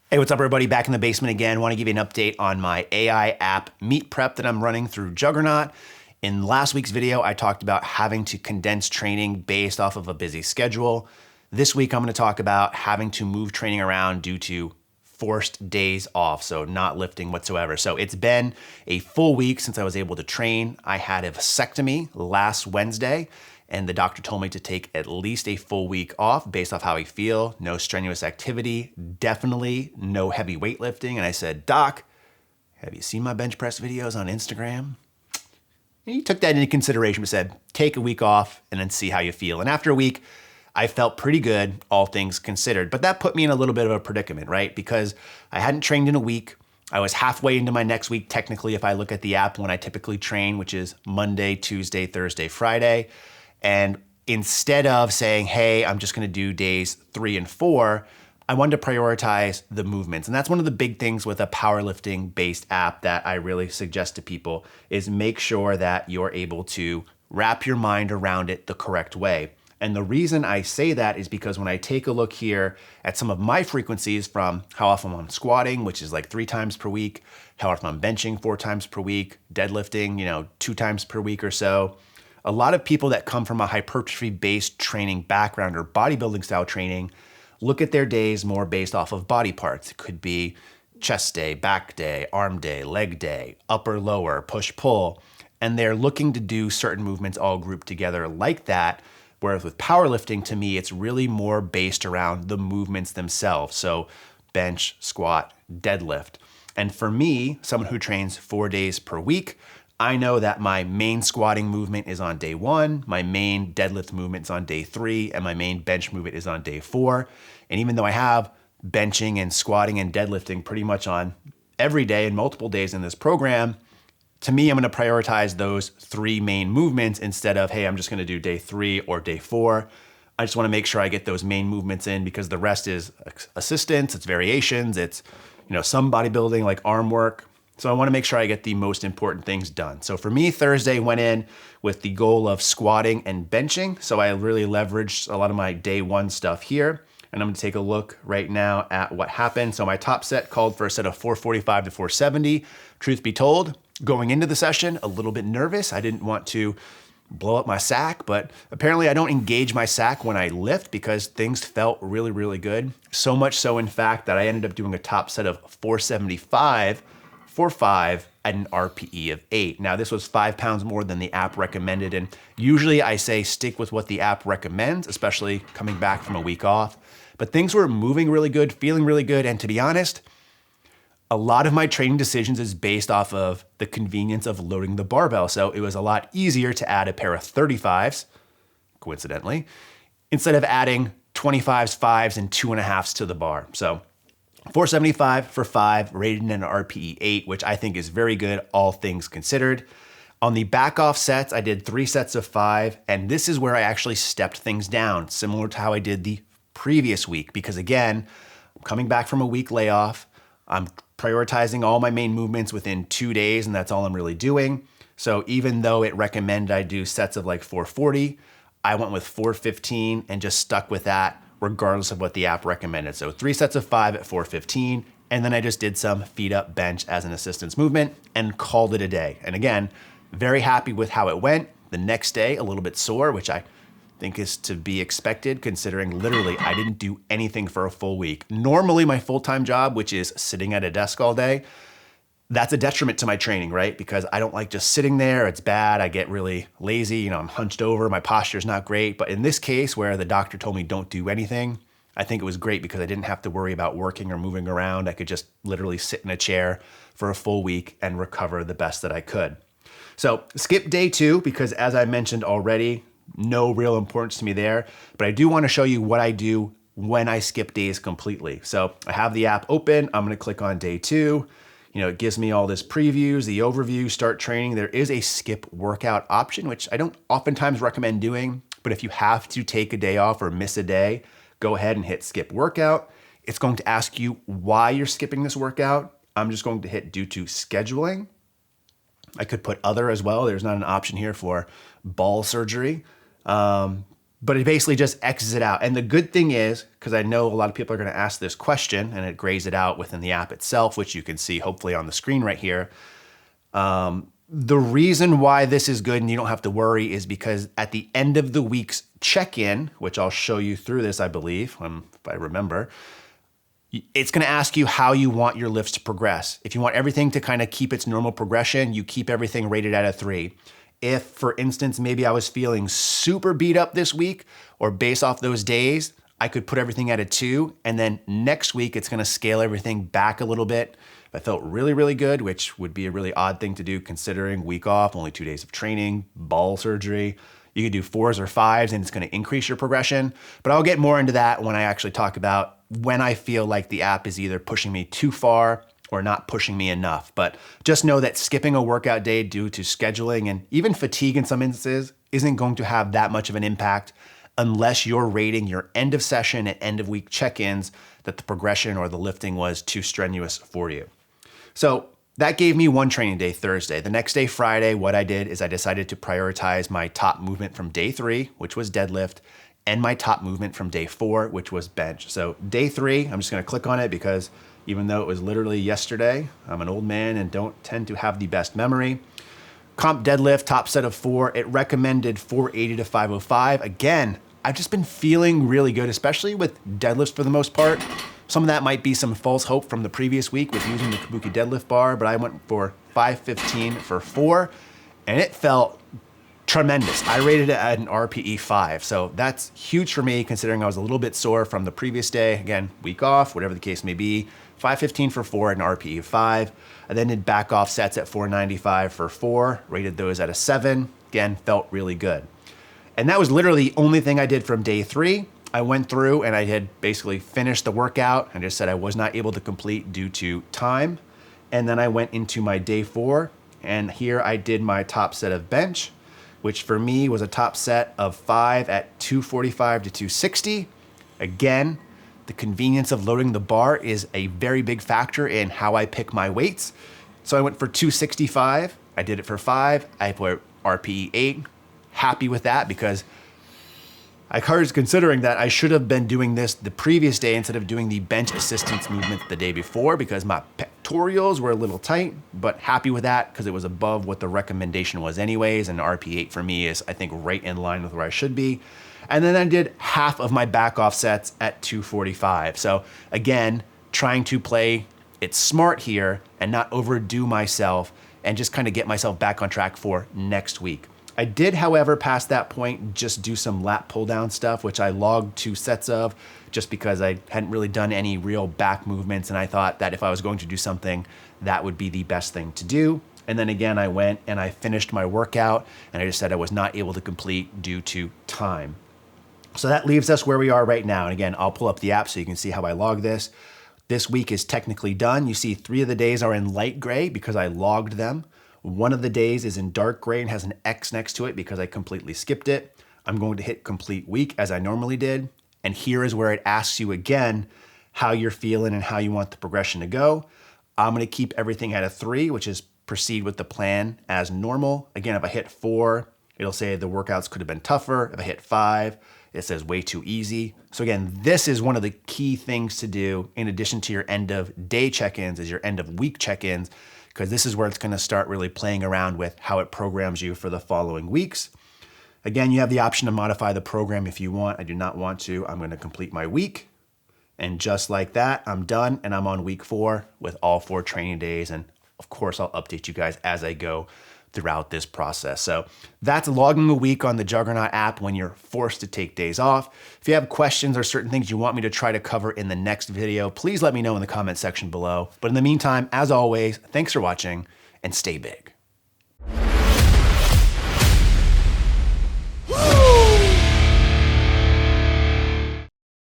Hey, what's up everybody? Back in the basement again. Want to give you an update on my AI app meet prep that I'm running through Juggernaut. In last week's video, I talked about having to condense training based off of a busy schedule. This week, I'm going to talk about having to move training around due to forced days off, so not lifting whatsoever. So it's been a full week since I was able to train. I had a vasectomy last Wednesday, and the doctor told me to take at least a full week off based off how I feel. No strenuous activity, definitely no heavy weightlifting. And I said, Doc, have you seen my bench press videos on Instagram? And he took that into consideration, but said, take a week off and then see how you feel. And after a week, I felt pretty good, all things considered. But that put me in a little bit of a predicament, right? Because I hadn't trained in a week. I was halfway into my next week, technically, if I look at the app when I typically train, which is Monday, Tuesday, Thursday, Friday. And instead of saying, hey, I'm just gonna do days 3 and 4, I wanted to prioritize the movements. And that's one of the big things with a powerlifting based app that I really suggest to people is make sure that you're able to wrap your mind around it the correct way. And the reason I say that is because when I take a look here at some of my frequencies from how often I'm squatting, which is like 3 times per week, how often I'm benching 4 times per week, deadlifting, 2 times per week or so, a lot of people that come from a hypertrophy-based training background or bodybuilding style training look at their days more based off of body parts. It could be chest day, back day, arm day, leg day, upper, lower, push, pull. And they're looking to do certain movements all grouped together like that. Whereas with powerlifting, to me, it's really more based around the movements themselves. So bench, squat, deadlift. And for me, someone who trains 4 days per week, I know that my main squatting movement is on day 1, my main deadlift movement is on day 3, and my main bench movement is on day 4. And even though I have benching and squatting and deadlifting pretty much on every day and multiple days in this program, to me, I'm gonna prioritize those 3 main movements instead of, hey, I'm just gonna do day 3 or day 4. I just wanna make sure I get those main movements in because the rest is assistance, it's variations, it's some bodybuilding like arm work. So I wanna make sure I get the most important things done. So for me, Thursday went in with the goal of squatting and benching. So I really leveraged a lot of my day 1 stuff here. And I'm gonna take a look right now at what happened. So my top set called for a set of 445 to 470. Truth be told, going into the session, a little bit nervous. I didn't want to blow up my sack, but apparently I don't engage my sack when I lift because things felt really, really good. So much so, in fact, that I ended up doing a top set of 475 for 5 at an RPE of 8. Now this was 5 pounds more than the app recommended. And usually I say stick with what the app recommends, especially coming back from a week off. But things were moving really good, feeling really good. And to be honest, a lot of my training decisions is based off of the convenience of loading the barbell. So it was a lot easier to add a pair of 35s, coincidentally, instead of adding 25s, 5s, and 2.5s to the bar. So 475 for 5, rated in an RPE 8, which I think is very good, all things considered. On the back off sets, I did 3 sets of 5, and this is where I actually stepped things down, similar to how I did the previous week, because again, I'm coming back from a week layoff. I'm prioritizing all my main movements within 2 days, and that's all I'm really doing. So even though it recommended I do sets of like 440, I went with 415 and just stuck with that regardless of what the app recommended. So 3 sets of 5 at 415, and then I just did some feet up bench as an assistance movement and called it a day. And again, very happy with how it went. The next day, a little bit sore, which I think is to be expected considering literally I didn't do anything for a full week. Normally my full-time job, which is sitting at a desk all day, that's a detriment to my training, right? Because I don't like just sitting there. It's bad. I get really lazy. I'm hunched over. My posture's not great. But in this case where the doctor told me don't do anything, I think it was great because I didn't have to worry about working or moving around. I could just literally sit in a chair for a full week and recover the best that I could. So skip day 2 because as I mentioned already, no real importance to me there. But I do want to show you what I do when I skip days completely. So I have the app open. I'm going to click on day 2. It gives me all this previews, the overview, start training. There is a skip workout option, which I don't oftentimes recommend doing, but if you have to take a day off or miss a day, go ahead and hit skip workout. It's going to ask you why you're skipping this workout. I'm just going to hit due to scheduling. I could put other as well. There's not an option here for ball surgery. but it basically just X's it out. And the good thing is, because I know a lot of people are going to ask this question, and it grays it out within the app itself, which you can see hopefully on the screen right here. The reason why this is good and you don't have to worry is because at the end of the week's check-in, which I'll show you through this, I believe, if I remember, it's going to ask you how you want your lifts to progress. If you want everything to kind of keep its normal progression, you keep everything rated at a 3. If, for instance, maybe I was feeling super beat up this week, or based off those days, I could put everything at a 2, and then next week it's going to scale everything back a little bit. If I felt really, really good, which would be a really odd thing to do considering week off, only 2 days of training, ball surgery, you could do 4s or 5s and it's going to increase your progression. But I'll get more into that when I actually talk about when I feel like the app is either pushing me too far or not pushing me enough. But just know that skipping a workout day due to scheduling and even fatigue in some instances isn't going to have that much of an impact unless you're rating your end of session and end of week check-ins that the progression or the lifting was too strenuous for you. So that gave me one training day, Thursday. The next day, Friday, what I did is I decided to prioritize my top movement from day 3, which was deadlift, and my top movement from day 4, which was bench. So day 3, I'm just gonna click on it because even though it was literally yesterday, I'm an old man and don't tend to have the best memory. Comp deadlift, top set of 4, it recommended 480 to 505. Again, I've just been feeling really good, especially with deadlifts for the most part. Some of that might be some false hope from the previous week with using the Kabuki deadlift bar, but I went for 515 for 4, and it felt tremendous. I rated it at an RPE 5, so that's huge for me considering I was a little bit sore from the previous day. Again, week off, whatever the case may be. 515 for 4 at an RPE 5. I then did back off sets at 495 for 4, rated those at a 7. Again, felt really good. And that was literally the only thing I did from day 3. I went through and I had basically finished the workout. I just said I was not able to complete due to time. And then I went into my day 4, and here I did my top set of bench, which for me was a top set of 5 at 245 to 260. Again, the convenience of loading the bar is a very big factor in how I pick my weights. So I went for 265. I did it for 5. I put RPE 8. Happy with that because I was considering that I should have been doing this the previous day instead of doing the bench assistance movement the day before because my pectorials were a little tight, but happy with that because it was above what the recommendation was anyways, and RP8 for me is, I think, right in line with where I should be. And then I did half of my back off sets at 245. So again, trying to play it smart here and not overdo myself and just kind of get myself back on track for next week. I did, however, past that point, just do some lat pull down stuff, which I logged 2 sets of just because I hadn't really done any real back movements. And I thought that if I was going to do something, that would be the best thing to do. And then again, I went and I finished my workout and I just said I was not able to complete due to time. So that leaves us where we are right now. And again, I'll pull up the app so you can see how I log this. This week is technically done. You see 3 of the days are in light gray because I logged them. 1 of the days is in dark gray and has an X next to it because I completely skipped it. I'm going to hit complete week as I normally did. And here is where it asks you again how you're feeling and how you want the progression to go. I'm going to keep everything at a 3, which is proceed with the plan as normal. Again, if I hit 4, it'll say the workouts could have been tougher. If I hit 5, it says way too easy. So again, this is one of the key things to do in addition to your end of day check-ins is your end of week check-ins, because this is where it's going to start really playing around with how it programs you for the following weeks. Again, you have the option to modify the program if you want. I do not want to. I'm going to complete my week. And just like that, I'm done and I'm on week 4 with all 4 training days. And of course, I'll update you guys as I go throughout this process. So that's logging a week on the Juggernaut app when you're forced to take days off. If you have questions or certain things you want me to try to cover in the next video, please let me know in the comment section below. But in the meantime, as always, thanks for watching and stay big.